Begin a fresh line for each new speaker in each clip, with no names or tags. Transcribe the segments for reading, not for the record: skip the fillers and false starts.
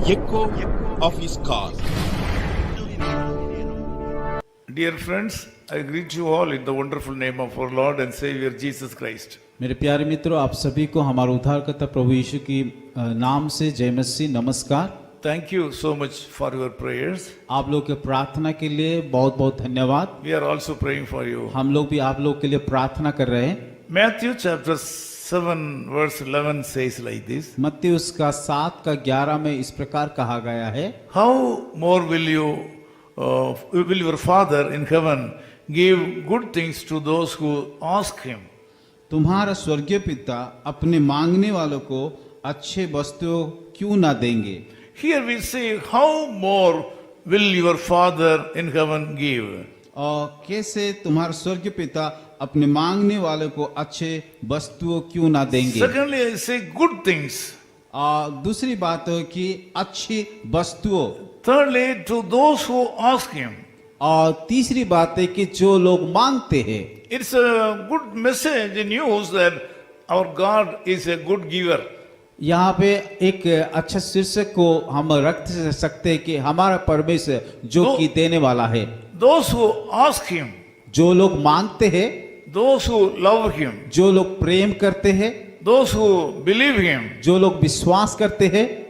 echo of his call.
Dear friends, I greet you all in the wonderful name of our Lord and Savior Jesus Christ.
मेरे प्यारे मित्रों, आप सभी को हमारा उद्धारकर्ता प्रभु यीशु की नाम से जय मसीह नमस्कार।
Thank you so much for your prayers.
आप लोग के प्रार्थना के लिए बहुत बहुत धन्यवाद।
We are also praying for you.
हम लोग भी आप लोग के लिए प्रार्थना कर रहे हैं।
Matthew chapter 7 verse 11 says like this.
मत्ती उसका 7 का 11 में इस प्रकार कहा गया है,
How more will your Father in heaven give good things to those who ask him?
तुम्हारा स्वर्गीय पिता अपने मांगने वालों को अच्छे वस्तुओं क्यों ना देंगे।
Here we see how more will your Father in heaven give.
और कैसे तुम्हारा स्वर्गीय पिता अपने मांगने वालों को अच्छे वस्तुओं क्यों ना देंगे।
Secondly, I say good things.
दूसरी बात है कि अच्छी वस्तुओं।
Thirdly, to those who ask him.
और तीसरी बात है कि जो लोग मांगते हैं।
It's a good message in news that our God is a good giver.
यहाँ पे एक अच्छा शीर्षक को हम रख सकते हैं कि हमारा परमेश्वर जो कि देने वाला है।
Those who ask him,
जो लोग मांगते हैं,
those who love him,
जो लोग प्रेम करते हैं,
those who believe him,
जो लोग विश्वास करते हैं,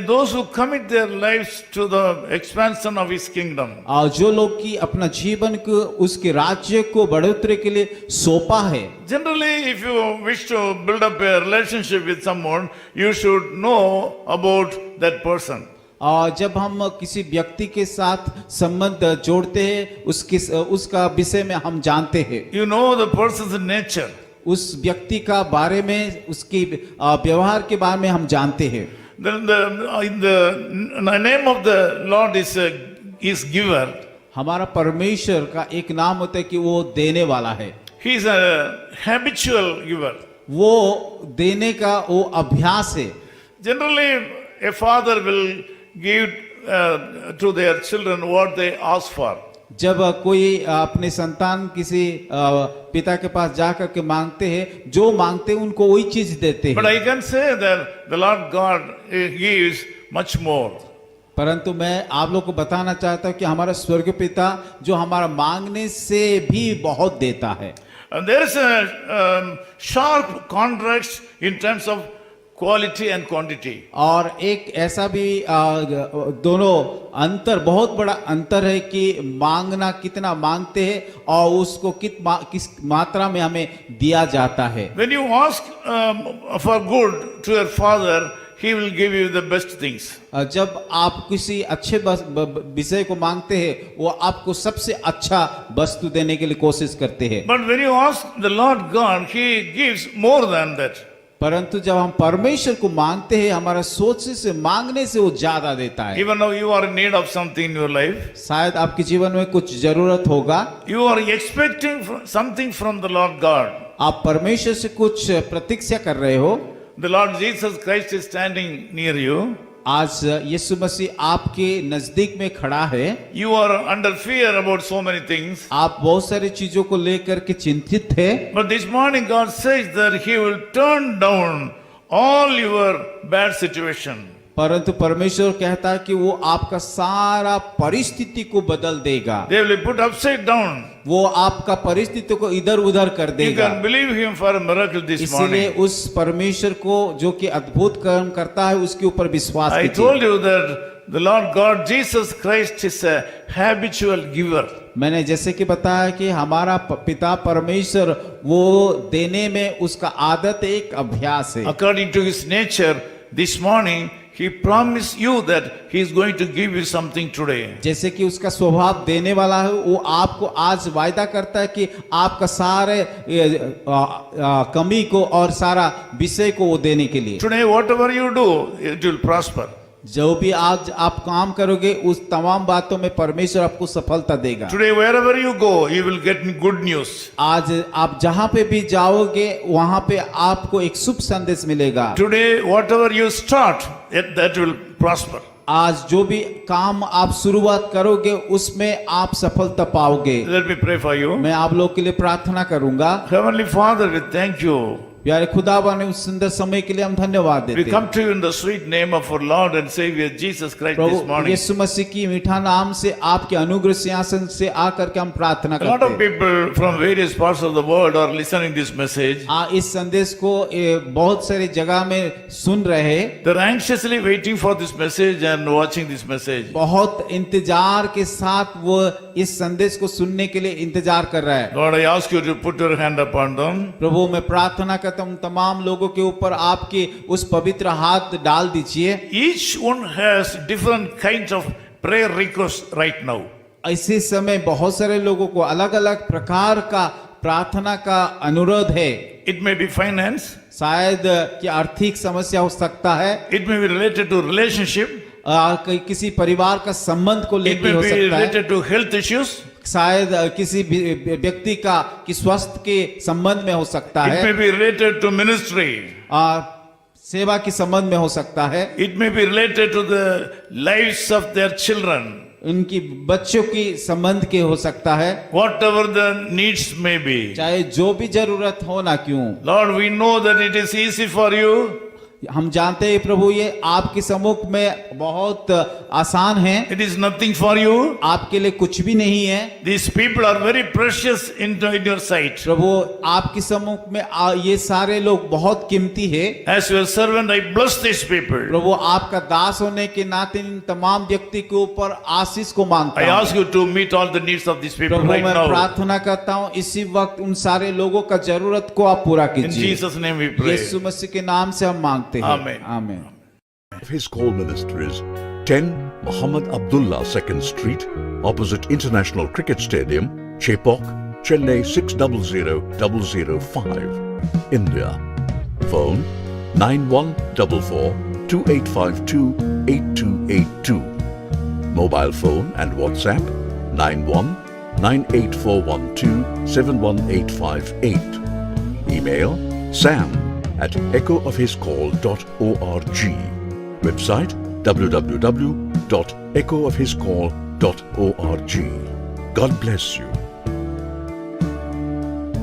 those who commit their lives to the expansion of his kingdom.
और जो लोग की अपना जीवन को उसके राज्य को बढ़ोतरी के लिए सौंपा है।
Generally, if you wish to build up a relationship with someone, you should know about that person.
और जब हम किसी व्यक्ति के साथ संबंध जोड़ते हैं, उसका विषय में हम जानते हैं।
You know the person's nature.
उस व्यक्ति का बारे में, उसकी व्यवहार के बारे में हम जानते हैं।
The name of the Lord is giver.
हमारा परमेश्वर का एक नाम होता है कि वो देने वाला है।
He is a habitual giver.
वो देने का वो अभ्यास है।
Generally, a father will give to their children what they ask for.
जब कोई अपने संतान किसी पिता के पास जाकर के मांगते हैं, जो मांगते हैं उनको वही चीज देते
But
हैं।
I can say that the Lord God gives much more.
परंतु मैं आप लोग को बताना चाहता हूँ कि हमारा स्वर्गीय पिता जो हमारा मांगने से भी बहुत देता है।
And there is a sharp contrast in terms of quality and quantity.
और एक ऐसा भी दोनों अंतर, बहुत बड़ा अंतर है कि मांगना कितना मांगते हैं और उसको किस मात्रा में हमें दिया जाता है।
When you ask for good to your father, he will give you the best things.
जब आप किसी अच्छे विषय को मांगते हैं, वो आपको सबसे अच्छा वस्तु देने के लिए कोशिश करते हैं।
But when you ask the Lord God, he gives more than that.
परंतु जब हम परमेश्वर को मांगते हैं, हमारा सोच से मांगने से वो ज्यादा देता है।
Even though you are in need of something in your life,
शायद आपके जीवन में कुछ जरूरत होगा,
you are expecting something from the Lord God.
आप परमेश्वर से कुछ प्रतीक्षा कर रहे हो।
The Lord Jesus Christ is standing near you.
आज यीशु मसीह आपके नजदीक में खड़ा है।
You are under fear about so many things.
आप बहुत सारी चीजों को लेकर के चिंतित थे।
But this morning God says that he will turn down all your bad situation.
परंतु परमेश्वर कहता है कि वो आपका सारा परिस्थिति को बदल देगा।
They will be put upside down.
वो आपका परिस्थिति को इधर उधर कर
You
देगा।
can believe him for a miracle this
इसलिए
morning.
उस परमेश्वर को जो कि अद्भुत काम करता है उसके ऊपर विश्वास
I
कीजिए।
told you that the Lord God Jesus Christ is a habitual giver.
मैंने जैसे कि बताया कि हमारा पिता परमेश्वर वो देने में उसका आदत एक अभ्यास है।
According to his nature, this morning he promised you that he is going to give you something today.
जैसे कि उसका स्वभाव देने वाला है, वो आपको आज वायदा करता है कि आपका सारे कमी को और सारा विषय को वो देने के लिए।
Today, whatever you do, it will prosper.
जो भी आज आप काम करोगे उस तमाम बातों में परमेश्वर आपको सफलता देगा।
Today, wherever you go, you will get good news.
आज आप जहां पे भी जाओगे वहां पे आपको एक शुभ संदेश मिलेगा।
Today, whatever you start, that will prosper.
आज जो भी काम आप शुरुआत करोगे उसमें आप सफलता पाओगे।
Let me pray for you.
मैं आप लोग के लिए प्रार्थना करूंगा।
Heavenly Father, we thank you.
प्यारे खुदावन उस सुंदर समय के लिए हम धन्यवाद
We
देते हैं।
come to you in the sweet name of our Lord and Savior Jesus Christ this
Prabhu
morning.
यीशु मसीह की मीठा नाम से आपके अनुग्रह सिंहासन से आकर के हम प्रार्थना
A lot
करते
of
हैं।
people from various parts of the world are listening this message.
इस संदेश को बहुत सारी जगह में सुन रहे,
They're anxiously waiting for this message and watching this message.
बहुत इंतजार के साथ वो इस संदेश को सुनने के लिए इंतजार कर रहा है।
Lord, I ask you to put your hand upon them.
प्रभु मैं प्रार्थना करता हूँ तमाम लोगों के ऊपर आपके उस पवित्र हाथ डाल दीजिए।
Each one has different kinds of prayer requests right now.
इसी समय बहुत सारे लोगों को अलग अलग प्रकार का प्रार्थना का अनुरोध है।
It may be finance,
शायद कि आर्थिक समस्या हो सकता है,
it may be related to relationship,
किसी परिवार का संबंध को
it
लेकर
may
हो
be
सकता है,
related to health issues,
शायद किसी व्यक्ति का कि स्वास्थ्य के संबंध में हो सकता
it
है,
may be related to ministry,
सेवा के संबंध में हो सकता है,
it may be related to the lives of their children.
उनकी बच्चों की संबंध के हो सकता है,
Whatever the needs may be.
चाहे जो भी जरूरत हो ना क्यों।
Lord, we know that it is easy for you.
हम जानते हैं प्रभु ये आपके सम्मुख में बहुत आसान है,
It is nothing for you.
आपके लिए कुछ भी नहीं है।
These people are very precious in your sight.
प्रभु आपके सम्मुख में ये सारे लोग बहुत कीमती है।
As your servant, I bless these people.
प्रभु आपका दास होने के नाते इन तमाम व्यक्ति के ऊपर आशीष को
I
मांगता हूँ।
ask you to meet all the needs of these people
Prabhu
right
मैं
now.
प्रार्थना करता हूँ इसी वक्त उन सारे लोगों का जरूरत को आप पूरा
In
कीजिए।
Jesus' name we pray.
यीशु मसीह के नाम से हम मांगते हैं।
Amen.
आमीन।
His call ministries 10 Muhammad Abdullah 2nd Street, opposite International Cricket Stadium, Chepauk, Chennai 600005, India. Phone 9144-2852-8282. Mobile phone and WhatsApp 91-98412-71858. Email sam@echoofhiscall.org. Website www.echoofhiscall.org. God bless you.